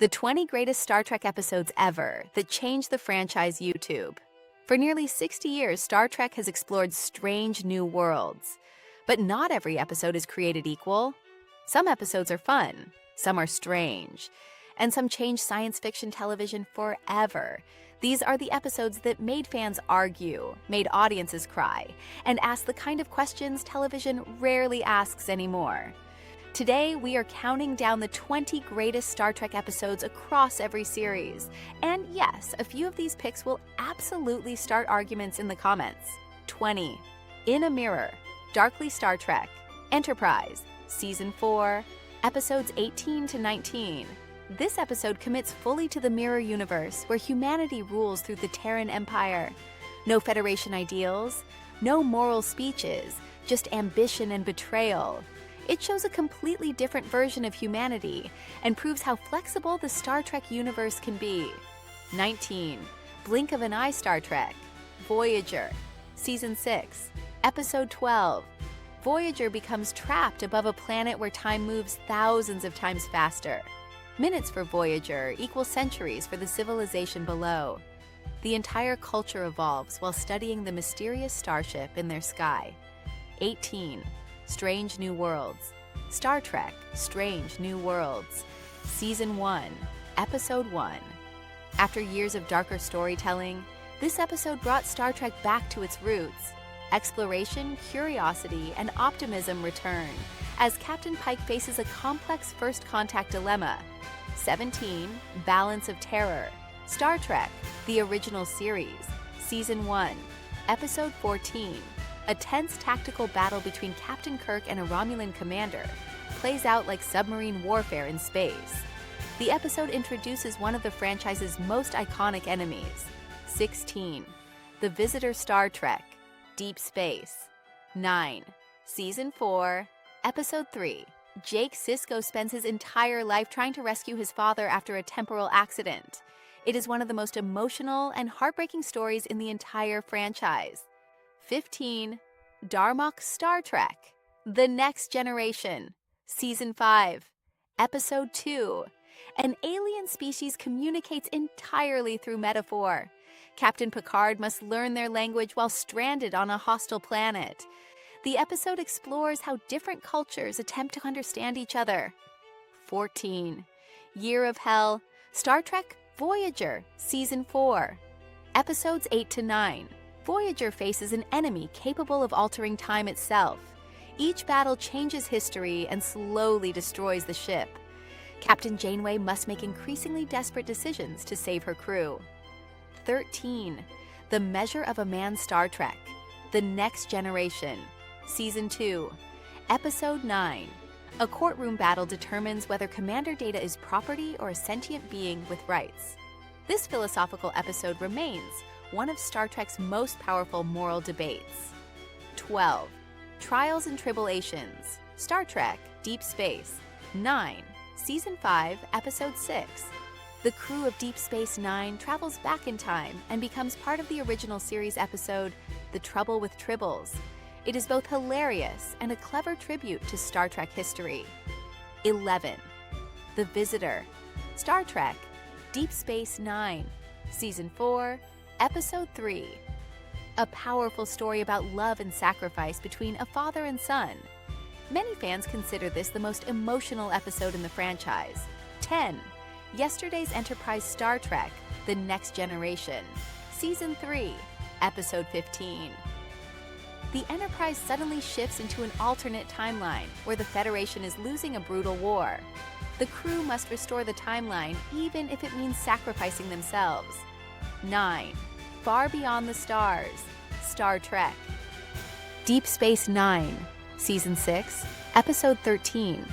The 20 greatest Star Trek episodes ever that changed the franchise YouTube. For nearly 60 years, Star Trek has explored strange new worlds. But not every episode is created equal. Some episodes are fun, some are strange, and some change science fiction television forever. These are the episodes that made fans argue, made audiences cry, and asked the kind of questions television rarely asks anymore. Today, we are counting down the 20 greatest Star Trek episodes across every series. And yes, a few of these picks will absolutely start arguments in the comments. 20. In a Mirror, Darkly Star Trek, Enterprise, Season 4, Episodes 18 to 19. This episode commits fully to the Mirror universe, where humanity rules through the Terran Empire. No Federation ideals, no moral speeches, just ambition and betrayal. It shows a completely different version of humanity and proves how flexible the Star Trek universe can be. 19. Blink of an Eye Star Trek, Voyager, Season 6, Episode 12. Voyager becomes trapped above a planet where time moves thousands of times faster. Minutes for Voyager equal centuries for the civilization below. The entire culture evolves while studying the mysterious starship in their sky. 18. Strange New Worlds, Star Trek, Strange New Worlds, Season 1, Episode 1. After years of darker storytelling, this episode brought Star Trek back to its roots. Exploration, curiosity, and optimism return as Captain Pike faces a complex first contact dilemma. 17. Balance of Terror, Star Trek, the original series, Season 1, Episode 14. A tense tactical battle between Captain Kirk and a Romulan commander plays out like submarine warfare in space. The episode introduces one of the franchise's most iconic enemies. 16. The Visitor Star Trek, Deep Space. 9. Season 4, Episode 3. Jake Sisko spends his entire life trying to rescue his father after a temporal accident. It is one of the most emotional and heartbreaking stories in the entire franchise. 15. Darmok Star Trek, The Next Generation, Season 5, Episode 2. An alien species communicates entirely through metaphor. Captain Picard must learn their language while stranded on a hostile planet. The episode explores how different cultures attempt to understand each other. 14. Year of Hell, Star Trek Voyager, Season 4, Episodes 8 to 9. Voyager faces an enemy capable of altering time itself. Each battle changes history and slowly destroys the ship. Captain Janeway must make increasingly desperate decisions to save her crew. 13. The Measure of a Man Star Trek, The Next Generation, Season 2, Episode 9. A courtroom battle determines whether Commander Data is property or a sentient being with rights. This philosophical episode remains one of Star Trek's most powerful moral debates. 12. Trials and Tribulations, Star Trek, Deep Space, 9, Season 5, Episode 6. The crew of Deep Space Nine travels back in time and becomes part of the original series episode, The Trouble with Tribbles. It is both hilarious and a clever tribute to Star Trek history. 11. The Visitor, Star Trek, Deep Space Nine, Season 4, Episode 3. A powerful story about love and sacrifice between a father and son. Many fans consider this the most emotional episode in the franchise. 10. Yesterday's Enterprise Star Trek, The Next Generation, Season 3, Episode 15. The Enterprise suddenly shifts into an alternate timeline where the Federation is losing a brutal war. The crew must restore the timeline even if it means sacrificing themselves. 9. Far Beyond the Stars, Star Trek. Deep Space Nine, Season 6, Episode 13.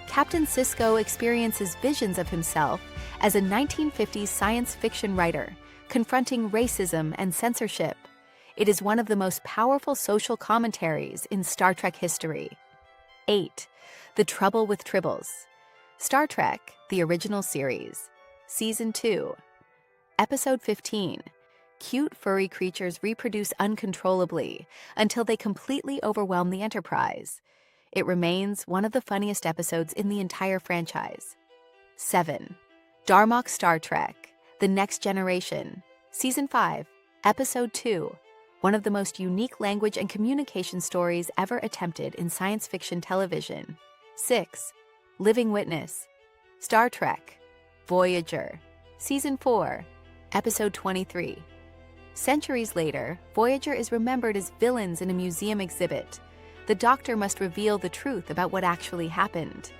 Captain Sisko experiences visions of himself as a 1950s science fiction writer, confronting racism and censorship. It is one of the most powerful social commentaries in Star Trek history. 8. The Trouble with Tribbles, Star Trek, the original series, Season 2, Episode 15. Cute furry creatures reproduce uncontrollably until they completely overwhelm the Enterprise. It remains one of the funniest episodes in the entire franchise. 7. Darmok Star Trek, The Next Generation, Season 5, Episode 2, one of the most unique language and communication stories ever attempted in science fiction television. 6. Living Witness, Star Trek, Voyager, Season 4, Episode 23. Centuries later, Voyager is remembered as villains in a museum exhibit. The Doctor must reveal the truth about what actually happened.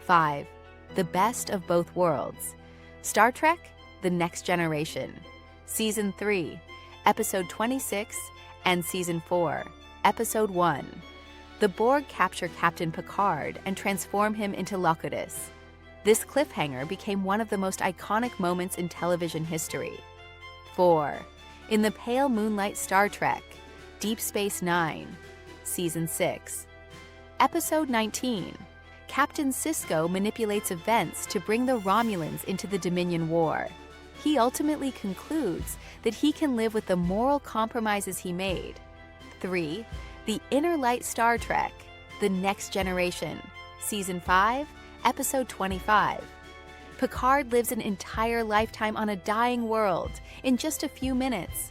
5. The Best of Both Worlds, Star Trek, The Next Generation, Season 3, Episode 26, and Season 4, Episode 1. The Borg capture Captain Picard and transform him into Locutus. This cliffhanger became one of the most iconic moments in television history. 4. In the Pale Moonlight Star Trek, Deep Space Nine, Season 6. Episode 19. Captain Sisko manipulates events to bring the Romulans into the Dominion War. He ultimately concludes that he can live with the moral compromises he made. 3. The Inner Light Star Trek, The Next Generation, Season 5, Episode 25. Picard lives an entire lifetime on a dying world in just a few minutes.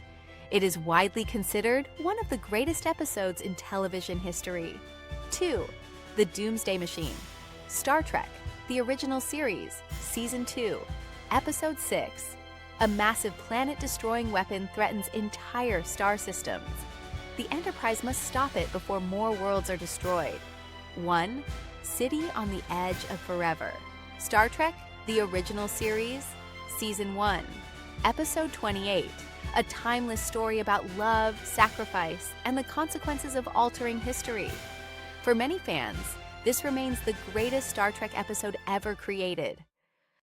It is widely considered one of the greatest episodes in television history. 2. The Doomsday Machine, Star Trek, the original series, Season 2, Episode 6. A massive planet-destroying weapon threatens entire star systems. The Enterprise must stop it before more worlds are destroyed. 1. City on the Edge of Forever, Star Trek, the original series, Season 1, Episode 28. A timeless story about love, sacrifice, and the consequences of altering history. For many fans, this remains the greatest Star Trek episode ever created.